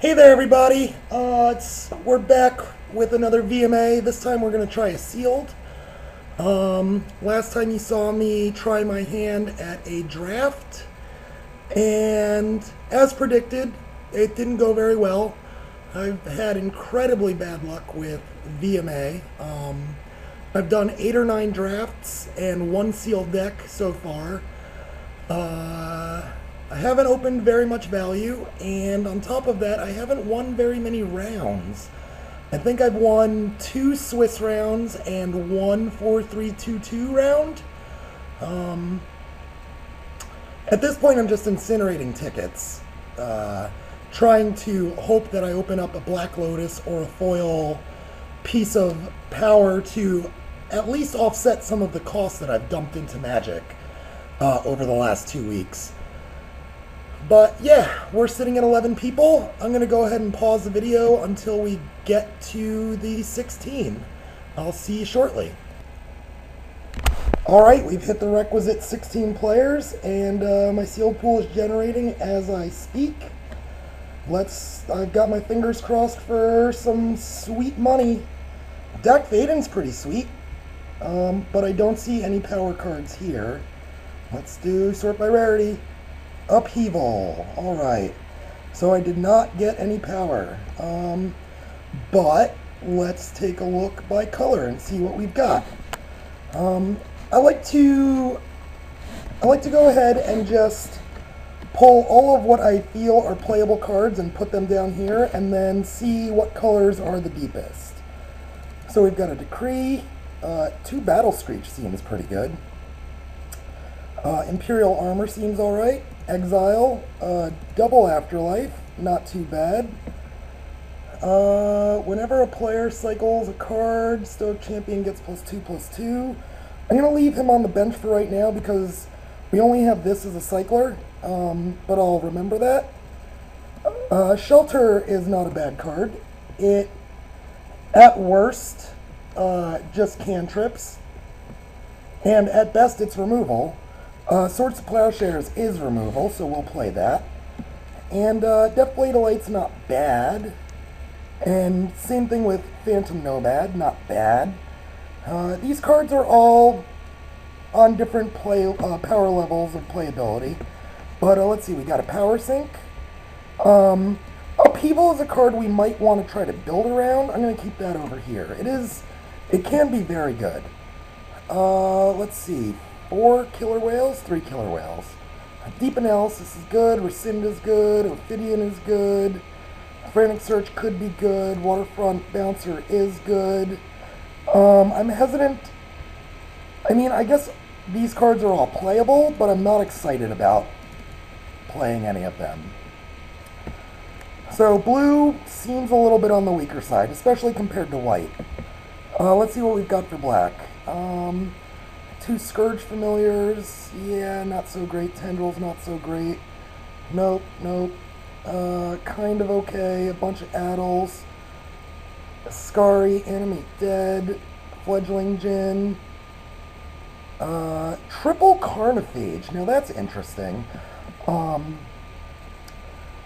Hey there, everybody. We're back with another VMA. This time we're going to try a sealed. Last time you saw me try my hand at a draft, and as predicted, it didn't go very well. I've had incredibly bad luck with VMA. I've done 8 or 9 drafts and 1 sealed deck so far. I haven't opened very much value, and on top of that, I haven't won very many rounds. I think I've won 2 Swiss rounds and 1 4-3-2-2 round. At this point, I'm just incinerating tickets, trying to hope that I open up a Black Lotus or a foil piece of power to at least offset some of the costs that I've dumped into Magic over the last 2 weeks. But yeah, we're sitting at 11 people. I'm going to go ahead and pause the video until we get to the 16. I'll see you shortly. Alright, we've hit the requisite 16 players, and my sealed pool is generating as I speak. I've got my fingers crossed for some sweet money. Deck Vaden's pretty sweet, but I don't see any power cards here. Let's do sort by rarity. Upheaval. Alright. So I did not get any power. But let's take a look by color and see what we've got. I like to go ahead and just pull all of what I feel are playable cards and put them down here and then see what colors are the deepest. So we've got a Decree. 2 Battle Screech seems pretty good. Imperial Armor seems alright. Exile, double Afterlife, not too bad. Whenever a player cycles a card, Stoic Champion gets +2/+2. I'm going to leave him on the bench for right now because we only have this as a cycler, but I'll remember that. Shelter is not a bad card. It, at worst, just cantrips, and at best it's removal. Swords to Plowshares is removal, so we'll play that. And Deathblade Elight's not bad. And same thing with Phantom Nomad, not bad. These cards are all on different power levels of playability. But let's see, we got a Power Sink. Upheaval is a card we might want to try to build around. I'm going to keep that over here. It can be very good. Let's see. 4 Killer Whales, 3 Killer Whales. Deep Analysis is good, Rescind is good, Ophidian is good, Frantic Search could be good, Waterfront Bouncer is good. I'm hesitant. I mean, I guess these cards are all playable, but I'm not excited about playing any of them. So blue seems a little bit on the weaker side, especially compared to white. Let's see what we've got for black. 2 Scourge Familiars, yeah, not so great. Tendrils, not so great. Nope. Kind of okay. A bunch of Addles. Scary, Animate Dead, Fledgling Djinn. Triple Carnophage, now that's interesting.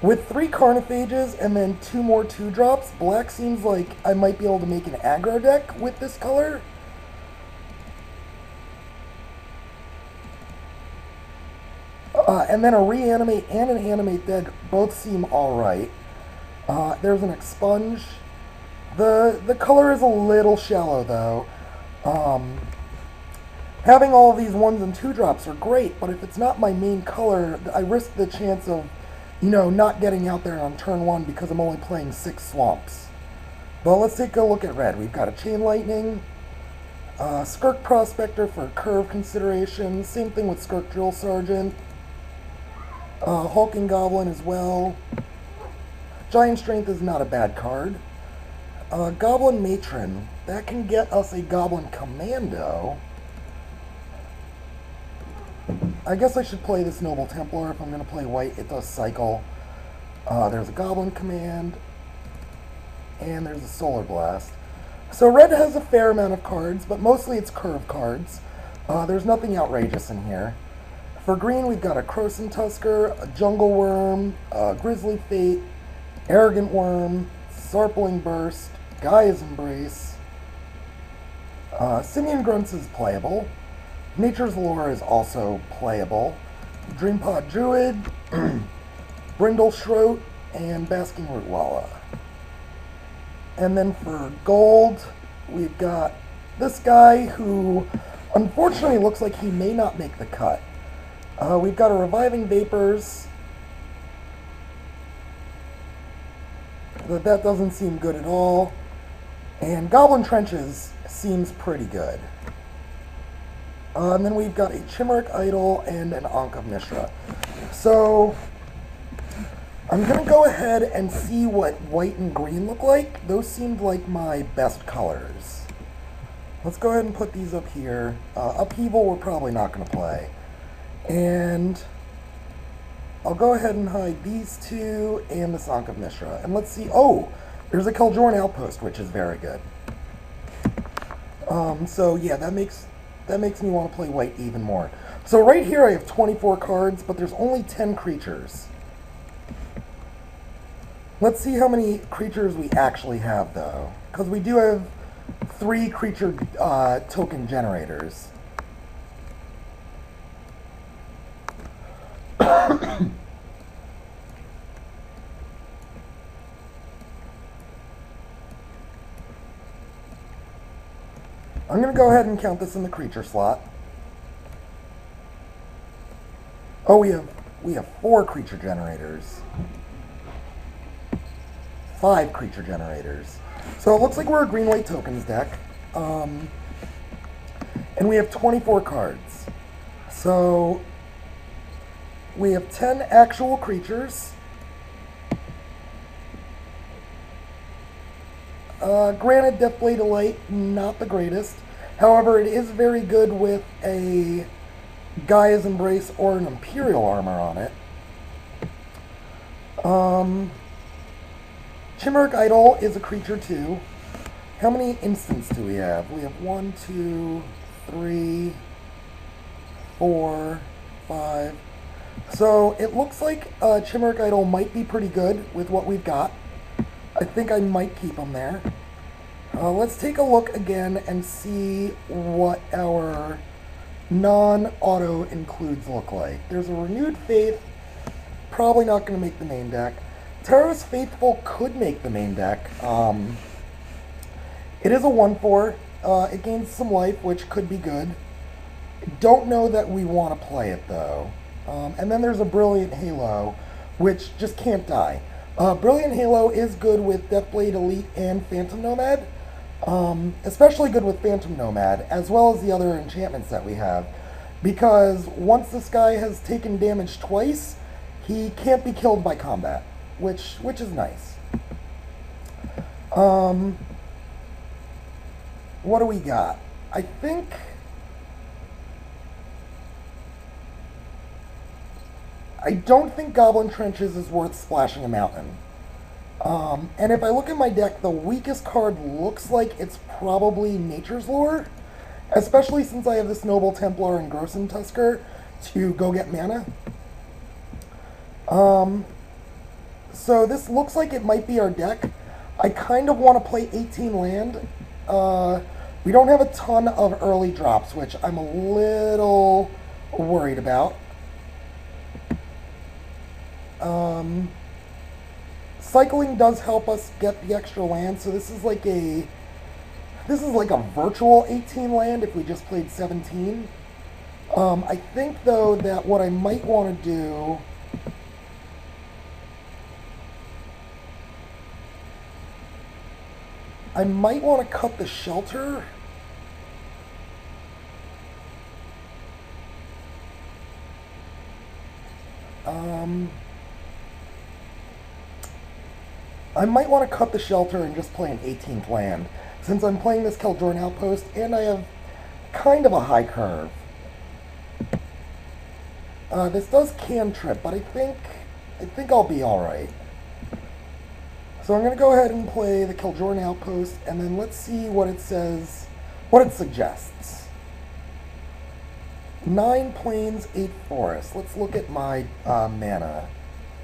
With 3 Carnophages and then 2 more 2-drops, black seems like I might be able to make an aggro deck with this color. And then a Reanimate and an Animate Dead both seem alright. There's an Expunge. The color is a little shallow, though. Having all these 1s and 2-drops are great, but if it's not my main color, I risk the chance of, not getting out there on turn 1 because I'm only playing 6 Swamps. But let's take a look at red. We've got a Chain Lightning, Skirk Prospector for curve consideration, same thing with Skirk Drill Sergeant. Hulking Goblin as well. Giant Strength is not a bad card. Goblin Matron. That can get us a Goblin Commando. I guess I should play this Noble Templar if I'm going to play white. It does cycle. There's a Goblin Command. And there's a Solar Blast. So red has a fair amount of cards, but mostly it's curve cards. There's nothing outrageous in here. For green, we've got a Croson Tusker, a Jungle Worm, a Grizzly Fate, Arrogant Worm, Sarpling Burst, Gaia's Embrace. Simian Grunts is playable. Nature's Lure is also playable. Dreampod Druid, Brindle Shroat, and Basking Rootwalla. And then for gold, we've got this guy who unfortunately looks like he may not make the cut. We've got a Reviving Vapors. That doesn't seem good at all. And Goblin Trenches seems pretty good. And then we've got a Chimeric Idol and an Ankh of Mishra. So I'm going to go ahead and see what white and green look like. Those seemed like my best colors. Let's go ahead and put these up here. Upheaval we're probably not going to play. And I'll go ahead and hide these two and the Ankh of Mishra. And let's see. Oh, there's a Keldorn Outpost, which is very good. So yeah, that makes me want to play white even more. So right here I have 24 cards, but there's only 10 creatures. Let's see how many creatures we actually have, though. Because we do have 3 creature token generators. I'm going to go ahead and count this in the creature slot. Oh, we have 4 creature generators. 5 creature generators. So it looks like we're a green-white tokens deck. And we have 24 cards. So we have 10 actual creatures. Granted, Deathblade of Light, not the greatest. However, it is very good with a Gaia's Embrace or an Imperial Armor on it. Chimeric Idol is a creature too. How many instants do we have? We have 1, 2, 3, 4, 5. So it looks like Chimeric Idol might be pretty good with what we've got. I think I might keep them there. Let's take a look again and see what our non-auto includes look like. There's a Renewed Faith, probably not going to make the main deck. Taros Faithful could make the main deck. It is a 1/4. It gains some life, which could be good. Don't know that we want to play it, though. And then there's a Brilliant Halo, which just can't die. Brilliant Halo is good with Deathblade Elite and Phantom Nomad. Especially good with Phantom Nomad, as well as the other enchantments that we have. Because once this guy has taken damage twice, he can't be killed by combat, which is nice. What do we got? I don't think Goblin Trenches is worth splashing a mountain. And if I look at my deck, the weakest card looks like it's probably Nature's Lure, especially since I have this Noble Templar and Grossen Tusker to go get mana. So this looks like it might be our deck. I kind of want to play 18 land. We don't have a ton of early drops, which I'm a little worried about. Cycling does help us get the extra land, so this is like a virtual 18 land if we just played 17. I think though that what I might want to do I might want to cut the shelter. I might want to cut the shelter and just play an 18th land, since I'm playing this Keldorn Outpost and I have kind of a high curve. This does cantrip, but I think I'll be alright. So I'm going to go ahead and play the Keldorn Outpost, and then let's see what it says, what it suggests. 9 plains, 8 forests. Let's look at my mana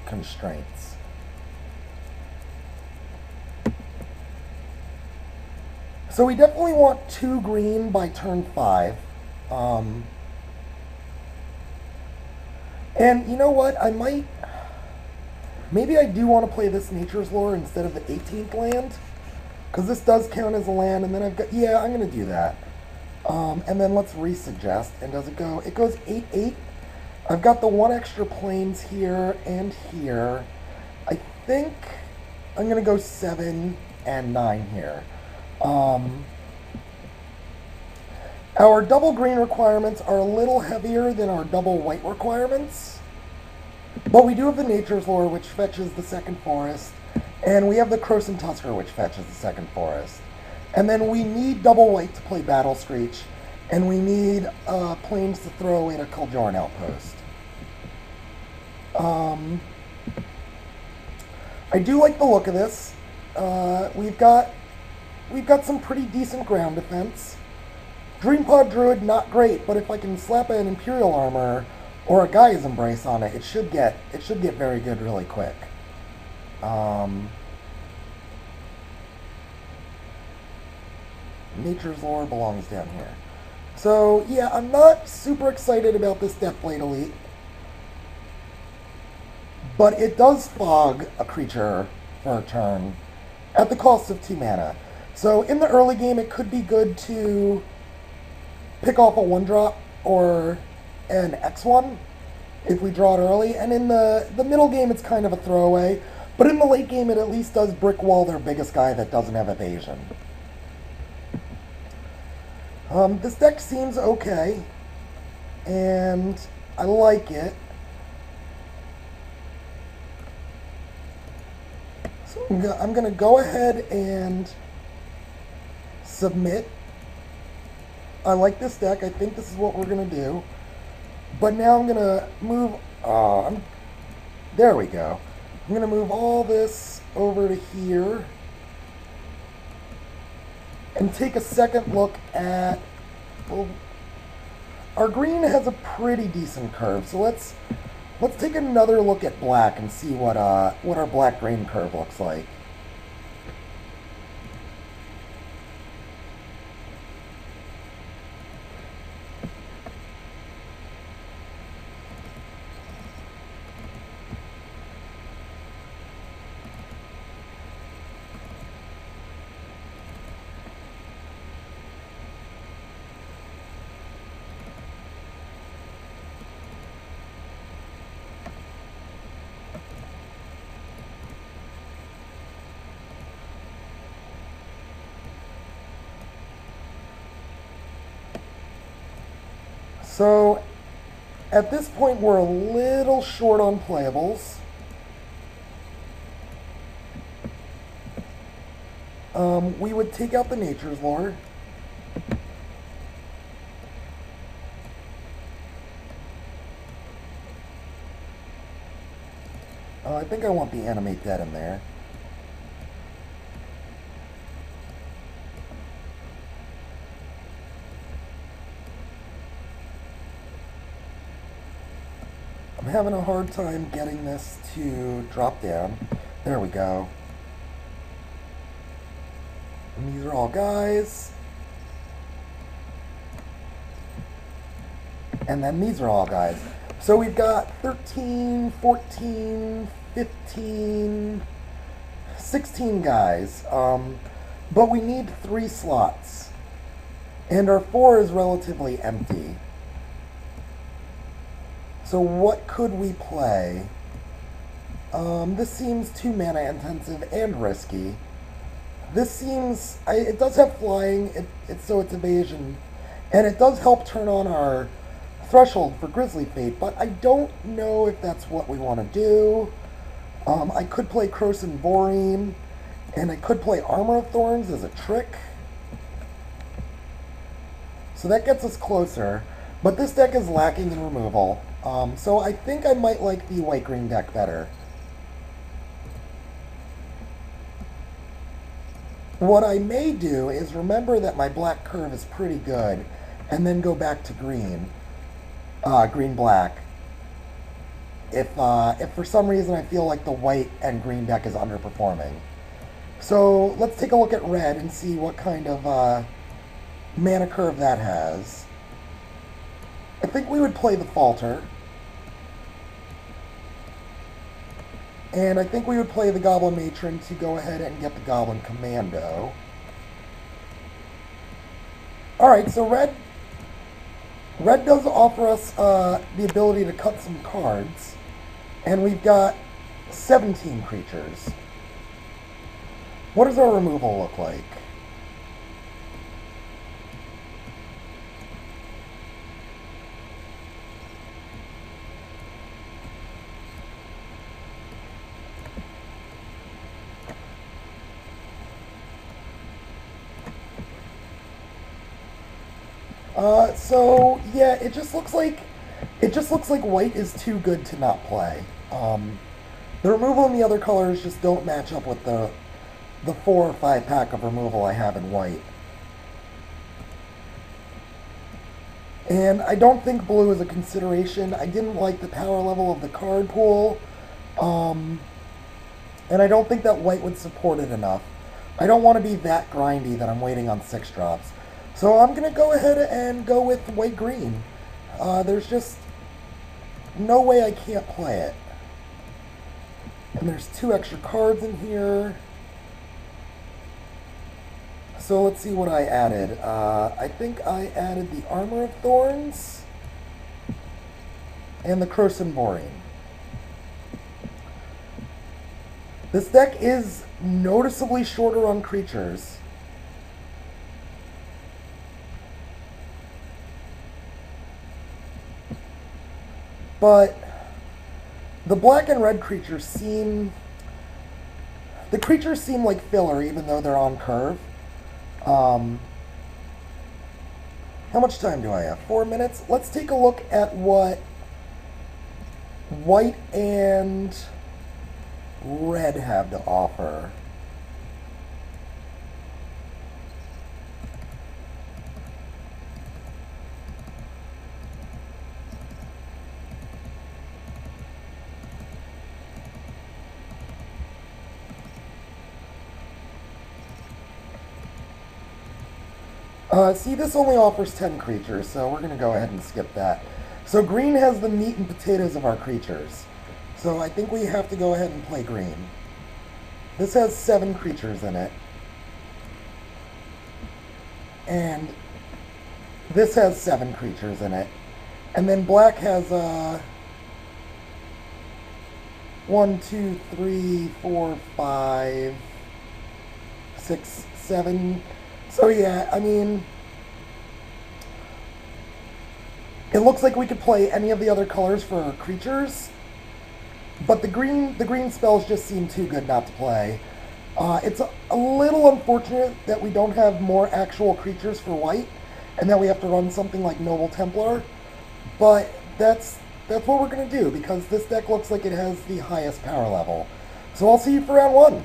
constraints. So we definitely want 2 green by turn 5. And you know what? Maybe I do want to play this Nature's Lore instead of the 18th land. Because this does count as a land, and then I've got, yeah, I'm going to do that. And then let's resuggest, and does it go? It goes 8/8. I've got the 1 extra planes here and here. I think I'm going to go 7 and 9 here. Our double green requirements are a little heavier than our double white requirements. But we do have the Nature's Lore, which fetches the second forest. And we have the Croson Tusker, which fetches the second forest. And then we need double white to play Battle Screech. And we need planes to throw away to Kuljoran Outpost. I do like the look of this. We've got some pretty decent ground defense. Dreampod Druid, not great, but if I can slap an Imperial Armor or a Gaia's Embrace on it, it should get very good really quick. Nature's Lore belongs down here. So, yeah, I'm not super excited about this Deathblade Elite. But it does fog a creature for a turn at the cost of 2 mana. So in the early game, it could be good to pick off a 1-drop or an X1 if we draw it early. And in the middle game, it's kind of a throwaway. But in the late game, it at least does brick wall their biggest guy that doesn't have evasion. This deck seems okay, and I like it. So I'm going to go ahead and submit. I like this deck. I think this is what we're going to do. But now I'm going to move... there we go. I'm going to move all this over to here and take a second look at... Well, our green has a pretty decent curve, so let's take another look at black and see what our black-green curve looks like. So, at this point, we're a little short on playables. We would take out the Nature's Lore. I think I want the Animate Dead in there. I'm having a hard time getting this to drop down. There we go. And these are all guys. And then these are all guys. So we've got 13, 14, 15, 16 guys. But we need 3 slots. And our 4 is relatively empty. So what could we play? This seems 2 mana intensive and risky. This seems... it does have flying, so it's evasion. And it does help turn on our threshold for Grizzly Fate, but I don't know if that's what we want to do. I could play Croson Boreen, and I could play Armor of Thorns as a trick. So that gets us closer. But this deck is lacking in removal. So I think I might like the white-green deck better. What I may do is remember that my black curve is pretty good, and then go back to green. Green-black. If for some reason I feel like the white and green deck is underperforming. So let's take a look at red and see what kind of mana curve that has. I think we would play the Falter. And I think we would play the Goblin Matron to go ahead and get the Goblin Commando. Alright, so red does offer us the ability to cut some cards. And we've got 17 creatures. What does our removal look like? So yeah, it just looks like white is too good to not play. The removal in the other colors just don't match up with the 4 or 5 pack of removal I have in white. And I don't think blue is a consideration. I didn't like the power level of the card pool. And I don't think that white would support it enough. I don't want to be that grindy that I'm waiting on 6 drops. So I'm going to go ahead and go with white-green. There's just no way I can't play it. And there's 2 extra cards in here. So let's see what I added. I think I added the Armor of Thorns and the Croson Borean. This deck is noticeably shorter on creatures. But the black and red creatures seem... The creatures seem like filler even though they're on curve. How much time do I have? 4 minutes? Let's take a look at what white and red have to offer. See, this only offers 10 creatures, so we're going to go ahead and skip that. So green has the meat and potatoes of our creatures. So I think we have to go ahead and play green. This has 7 creatures in it. And this has 7 creatures in it. And then black has 1, 2, 3, 4, 5, 6, 7... So yeah, I mean, it looks like we could play any of the other colors for creatures, but the green spells just seem too good not to play. It's a little unfortunate that we don't have more actual creatures for white, and that we have to run something like Noble Templar, but that's what we're going to do, because this deck looks like it has the highest power level. So I'll see you for round 1.